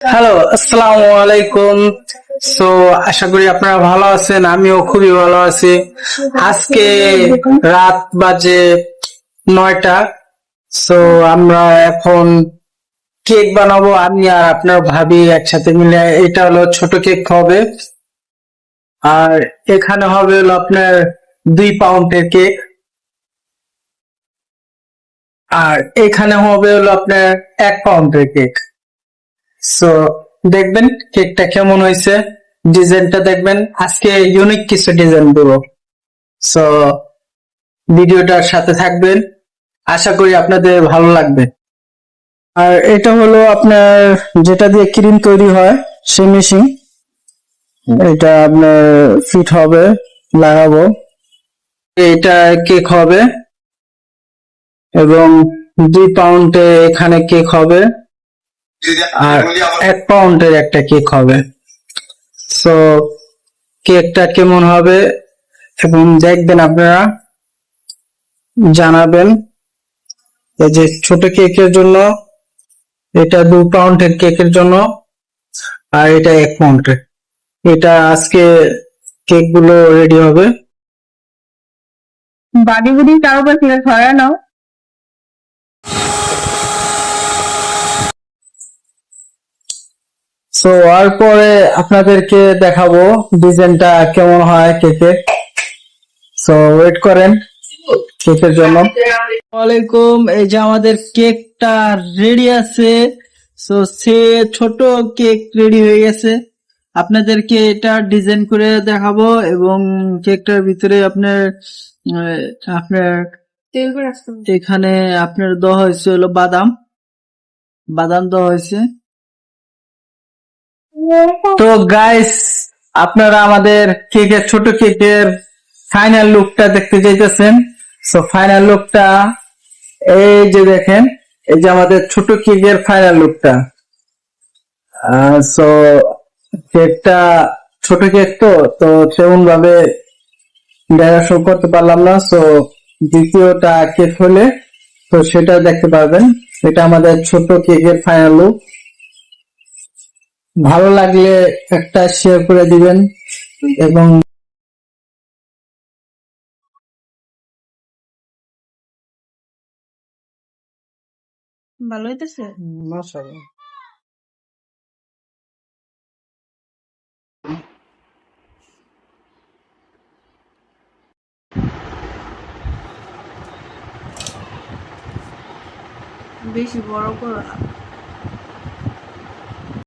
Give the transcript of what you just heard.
Hello, আসসালামু আলাইকুম। So আশা করি আপনারা ভালো আছেন, আমিও খুবই ভালো আছি। আজকে রাত বাজে 9টা। সো আমরা এখন কেক বানাবো, আমি আর আপনার ভাবি একসাথে মিলে। এটা হলো ছোট কেক হবে, আর এখানে হবে হলো আপনার 2 পাউন্ডের কেক, আর এখানে হবে হলো আপনার 1 পাউন্ডের কেক। সো দেখবেন কেকটা কেমন হয়েছে, ডিজাইনটা দেখবেন। আজকে ইউনিক কিছু ডিজাইন দেবো। সো ভিডিওটার সাথে থাকবেন, আশা করি আপনাদের ভালো লাগবে। আর এটা হলো আপনার যেটা দিয়ে ক্রিম তৈরি হয়, সেই মেশিন। এটা আপনার ফিট হবে, লাগাবো। এটা কেক হবে, এবং 2 পাউন্ডে এখানে কেক হবে, আর 1 পাউন্ডের একটা কেক হবে। সো কেকটা কেমন হবে এবং দেখবেন আপনারা, জানাবেন। এই যে ছোট কেকের জন্য, এটা 2 পাউন্ডের কেকের জন্য, আর এটা 1 পাউন্ডের। এটা আজকে কেক গুলো রেডি হবে। বাড়ি বুড়ি কারো কাছে ছড়ায় নাও। সো আর পরে আপনাদেরকে দেখাবো ডিজাইনটা কেমন হয় কেকের। সো ওয়েট করেন কেকের জন্য। ওয়ালাইকুম, এই যে আমাদের কেকটা রেডি আছে। সো সে ছোট কেক রেডি হয়ে গেছে। আপনাদেরকে এটা ডিজাইন করে দেখাবো, এবং কেকটার ভিতরে আপনার আপনার এখানে আপনার দেওয়া হয়েছে হলো বাদাম, বাদাম দেওয়া হয়েছে। তো গাইস, আপনারা আমাদের কেকের, ছোট কেকের ফাইনাল লুকটা দেখতে চাইতেছেন। সো ফাইনাল লুকটা এই যে দেখেন, এই যে আমাদের ছোট কেকের ফাইনাল লুকটা। সো কেকটা ছোট কেক, তো সেমন ভাবে দেখাশোনা করতে পারলাম না। সো দ্বিতীয়টা কেক হলে তো সেটা দেখতে পারবেন। এটা আমাদের ছোট কেকের ফাইনাল লুক। ভালো লাগলে একটা শেয়ার করে দিবেন, এবং ভালো হইতেছে। মাশাআল্লাহ। বেশি বড় করো না।